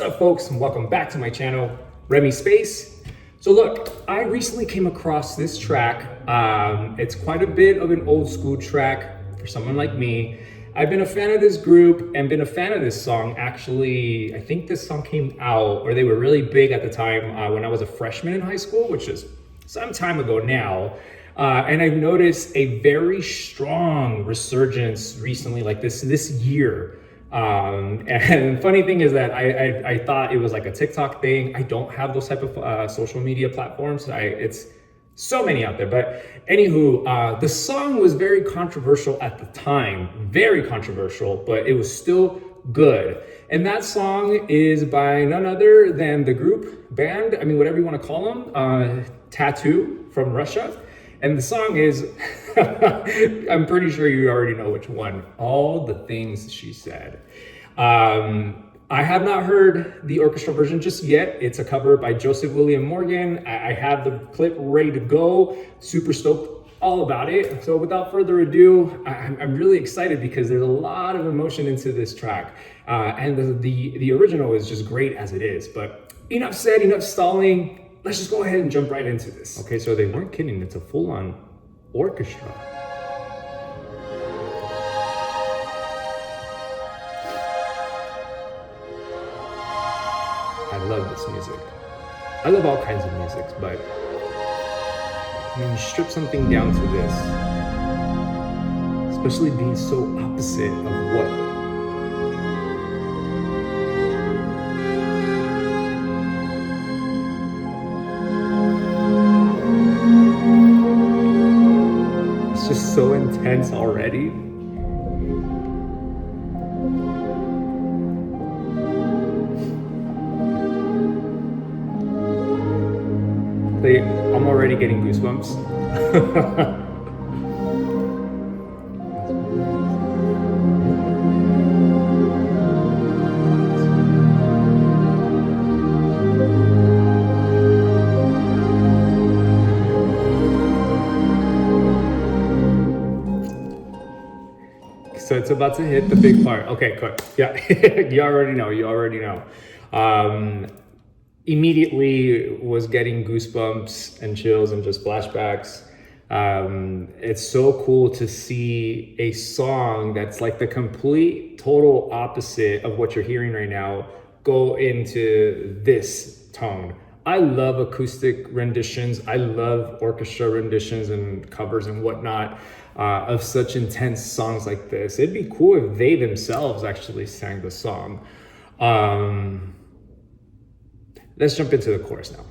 up, folks, and welcome back to my channel, Remi Space. So look, I recently came across this track. It's quite a bit of an old school track for someone like me. I've been a fan of this group and been a fan of this song. Actually, I think this song came out, or they were really big at the time when I was a freshman in high school, which is some time ago now. And I've noticed a very strong resurgence recently, like this year. And the funny thing is that I thought it was like a TikTok thing. I don't have those type of social media platforms. It's so many out there. But anywho, the song was very controversial at the time, very controversial, but it was still good. And that song is by none other than the group, band, I mean, whatever you want to call them, t.A.T.u from Russia. And the song is, I'm pretty sure you already know which one, All the Things She Said. I have not heard the orchestral version just yet. It's a cover by Joseph William Morgan. I have the clip ready to go, super stoked all about it. So without further ado, I'm really excited because there's a lot of emotion into this track. And the original is just great as it is. But enough said, enough stalling. Let's just go ahead and jump right into this. Okay, so they weren't kidding. It's a full-on orchestra. I love this music. I love all kinds of music, but when you strip something down to this, especially being so opposite of what just so intense already. I'm already getting goosebumps. So it's about to hit the big part. Okay, cool. Yeah, you already know. Immediately was getting goosebumps and chills and just flashbacks. It's so cool to see a song that's like the complete, total opposite of what you're hearing right now go into this tone. I love acoustic renditions. I love orchestra renditions and covers and whatnot of such intense songs like this. It'd be cool if they themselves actually sang the song. Let's jump into the chorus now.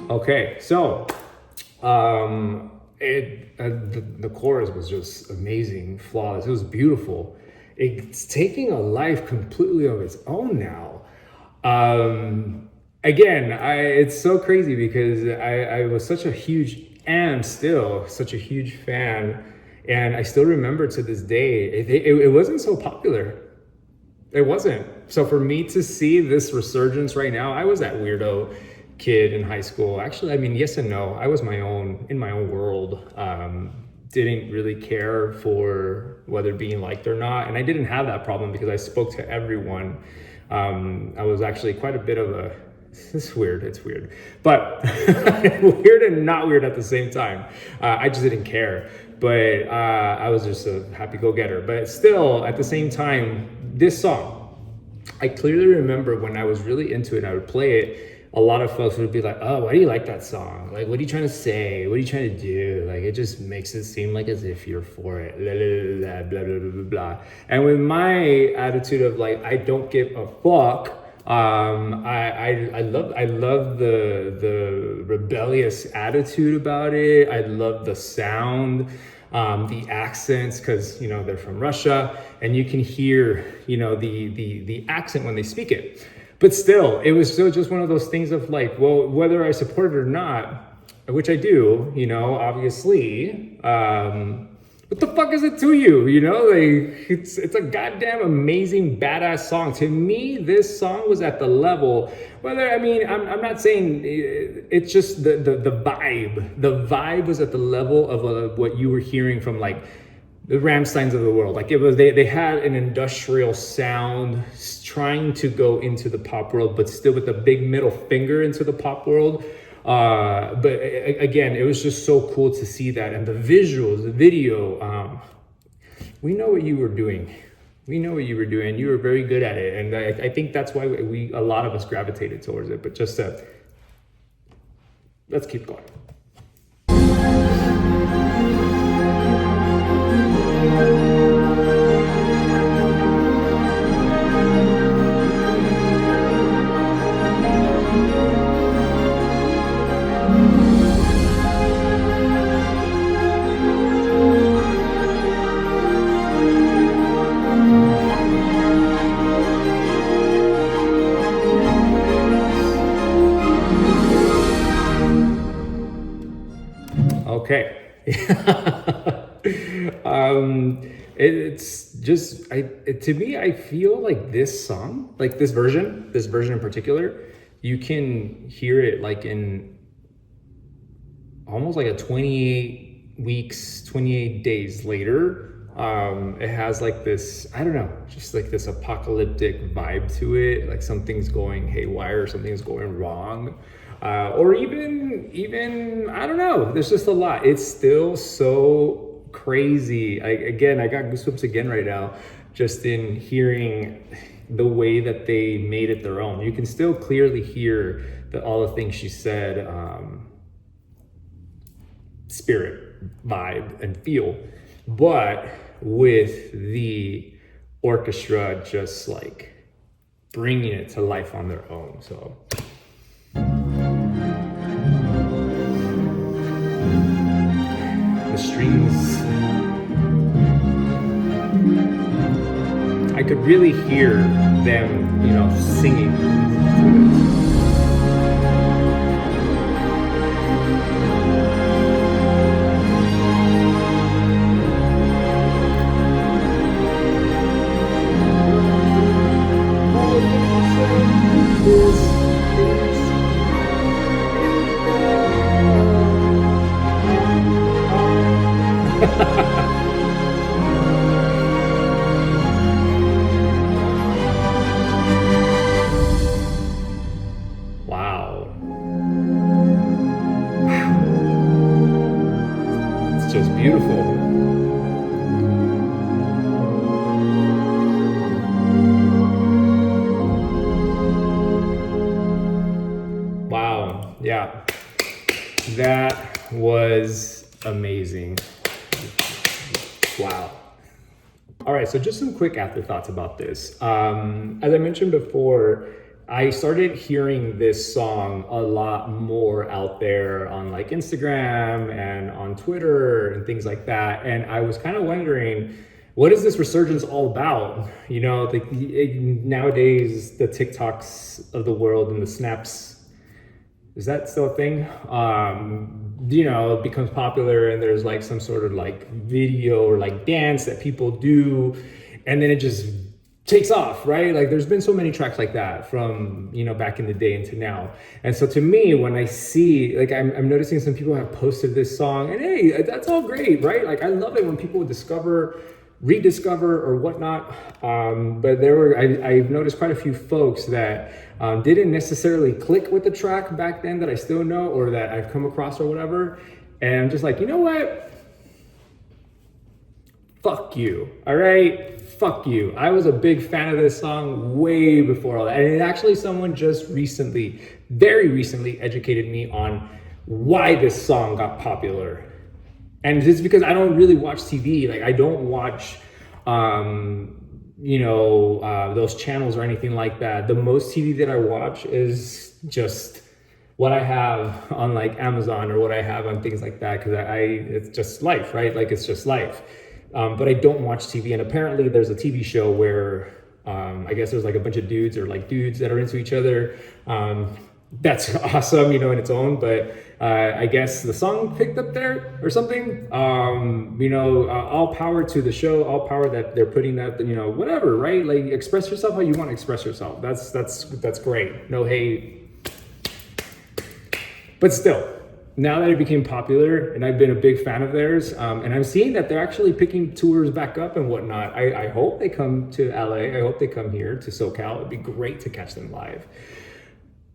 Okay, so the chorus was just amazing, flawless. It was beautiful. It's taking a life completely of its own now. Again, it's so crazy because I was such a huge, and still such a huge fan, and I still remember to this day, it wasn't so popular. It wasn't. So for me to see this resurgence right now, I was that weirdo kid in high school. Actually, I mean, yes and no. I was in my own world. Didn't really care for whether being liked or not. And I didn't have that problem because I spoke to everyone. I was actually quite a bit of a, it's weird, but weird and not weird at the same time. I just didn't care, but I was just a happy go-getter. But still, at the same time, this song, I clearly remember when I was really into it, I would play it, a lot of folks would be like, oh, why do you like that song? Like, what are you trying to say? What are you trying to do? Like, it just makes it seem like as if you're for it, blah, blah, blah, blah, blah, blah, blah. And with my attitude of like, I don't give a fuck, I love the rebellious attitude about it. I love the sound. the accents, because you know they're from Russia, and you can hear the accent when they speak it. But still, it was still just one of those things of like, well, whether I support it or not, which I do, obviously. What the fuck is it to you? Like it's a goddamn amazing badass song. To me, this song was at the level. I'm not saying it's just the vibe. The vibe was at the level of what you were hearing from like the Rammsteins of the world. Like it was, they had an industrial sound trying to go into the pop world, but still with a big middle finger into the pop world. But again, it was just so cool to see that, and the visuals, the video. We know what you were doing. You were very good at it, and I think that's why a lot of us gravitated towards it. But just let's keep going. Okay. It's just, to me, I feel like this song, like this version in particular, you can hear it like in almost like a 28 weeks, 28 days later. It has like this, I don't know, just like this apocalyptic vibe to it. Like something's going haywire, something's going wrong. Or even, I don't know, there's just a lot. It's still so crazy. I got goosebumps again right now, just in hearing the way that they made it their own. You can still clearly hear all the things she said, spirit, vibe, and feel, but with the orchestra just like bringing it to life on their own. So the strings, I could really hear them, singing through it. Wow. It's just beautiful. Wow. Yeah. That was amazing. Wow. All right, so just some quick afterthoughts about this. As I mentioned before, I started hearing this song a lot more out there on like Instagram and on Twitter and things like that. And I was kind of wondering, what is this resurgence all about? Nowadays, the TikToks of the world and the snaps, is that still a thing? It becomes popular and there's like some sort of like video or like dance that people do, and then it just takes off, right? Like there's been so many tracks like that from, back in the day into now. And so to me, when I see, like I'm noticing some people have posted this song, and hey, that's all great, right? Like I love it when people rediscover or whatnot. But I've noticed quite a few folks that didn't necessarily click with the track back then that I still know or that I've come across or whatever. And I'm just like, you know what? Fuck you, all right? Fuck you. I was a big fan of this song way before all that. And actually someone just very recently educated me on why this song got popular. And it's because I don't really watch TV. Like I don't watch, those channels or anything like that. The most TV that I watch is just what I have on like Amazon or what I have on things like that, because it's just life, right? Like it's just life. But I don't watch TV, and apparently there's a TV show where I guess there's like a bunch of dudes or like dudes that are into each other. That's awesome, you know, in its own, but I guess the song picked up there or something. You know, all power to the show, all power that they're putting that, you know, whatever, right? Like express yourself how you want to express yourself. That's great. No hate. But still, now that it became popular and I've been a big fan of theirs, and I'm seeing that they're actually picking tours back up and whatnot. I hope they come to LA. I hope they come here to SoCal. It'd be great to catch them live.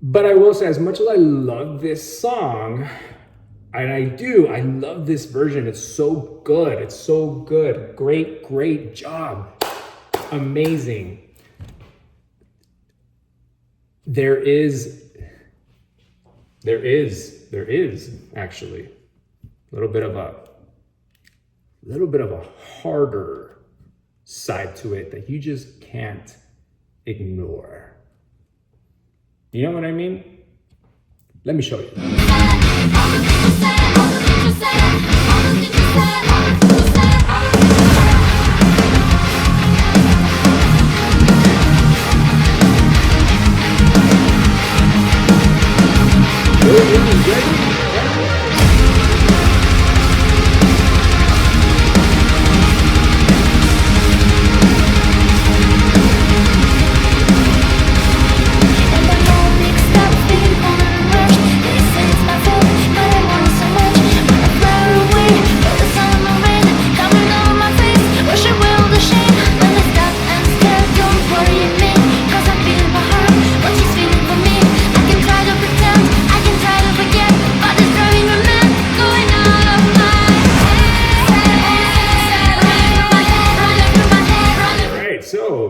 But I will say, as much as I love this song, and I love this version. It's so good. It's so good. Great job. Amazing. There is actually a little bit of a harder side to it that you just can't ignore. You know what I mean? Let me show you.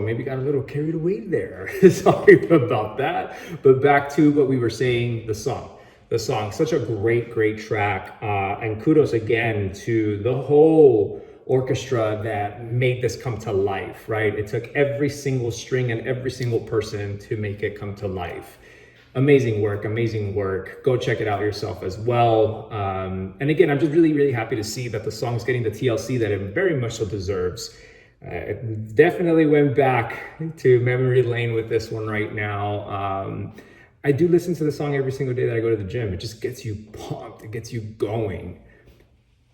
Maybe got a little carried away there. Sorry about that. But back to what we were saying, the song, such a great track. And kudos again to the whole orchestra that made this come to life, right? It took every single string and every single person to make it come to life. Amazing work. Go check it out yourself as well. And again, I'm just really happy to see that the song's getting the TLC that it very much so deserves. Definitely went back to memory lane with this one right now. I do listen to the song every single day that I go to the gym. It just gets you pumped. It gets you going.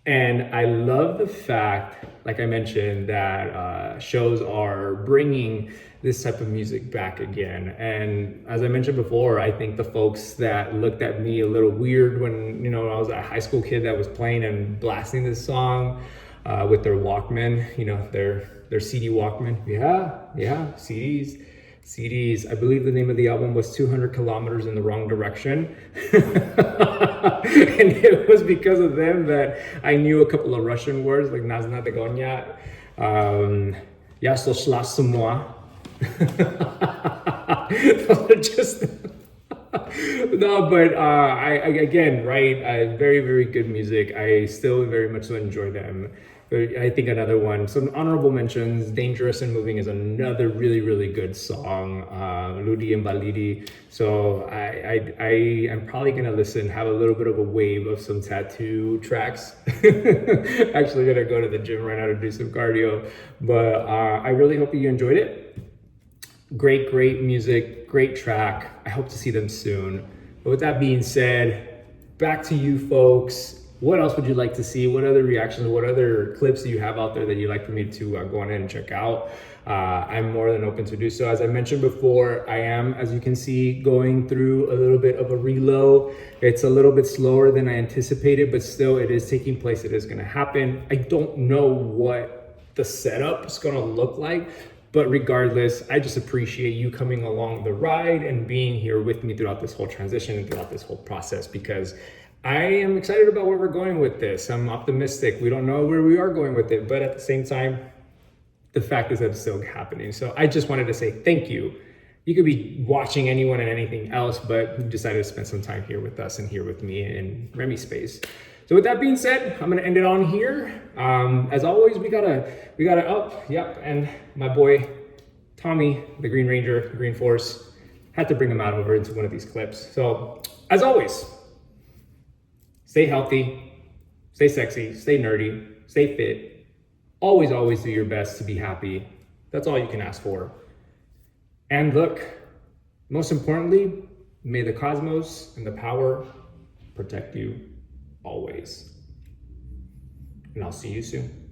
And I love the fact, like I mentioned, that shows are bringing this type of music back again. And as I mentioned before, I think the folks that looked at me a little weird when, you know, I was a high school kid that was playing and blasting this song with their Walkman, you know, their CD Walkman. Yeah, CDs. I believe the name of the album was 200 Kilometers in the Wrong Direction. And it was because of them that I knew a couple of Russian words like Nazna Degonya, Ya soshla moi. Just no, but again, right? Very good music. I still very much so enjoy them. I think another one, some honorable mentions, Dangerous and Moving is another really good song, Ludi and Balidi. So I am probably gonna have a little bit of a wave of some T.A.T.u tracks. Actually gonna go to the gym right now to do some cardio, but I really hope you enjoyed it. Great music, great track. I hope to see them soon. But with that being said, back to you folks. What else would you like to see? What other reactions, what other clips do you have out there that you'd like for me to go on and check out? I'm more than open to do so. As I mentioned before, I am, as you can see, going through a little bit of a reload. It's a little bit slower than I anticipated, but still it is taking place. It is gonna happen. I don't know what the setup is gonna look like, but regardless, I just appreciate you coming along the ride and being here with me throughout this whole transition and throughout this whole process, because I am excited about where we're going with this. I'm optimistic. We don't know where we are going with it, but at the same time, the fact is that it's still happening. So I just wanted to say thank you. You could be watching anyone and anything else, but you decided to spend some time here with us and here with me in Remi space. So with that being said, I'm gonna end it on here. As always, we gotta and my boy, Tommy, the Green Ranger, the Green Force, had to bring him out over into one of these clips. So as always, stay healthy, stay sexy, stay nerdy, stay fit. Always, always do your best to be happy. That's all you can ask for. And look, most importantly, may the cosmos and the power protect you always. And I'll see you soon.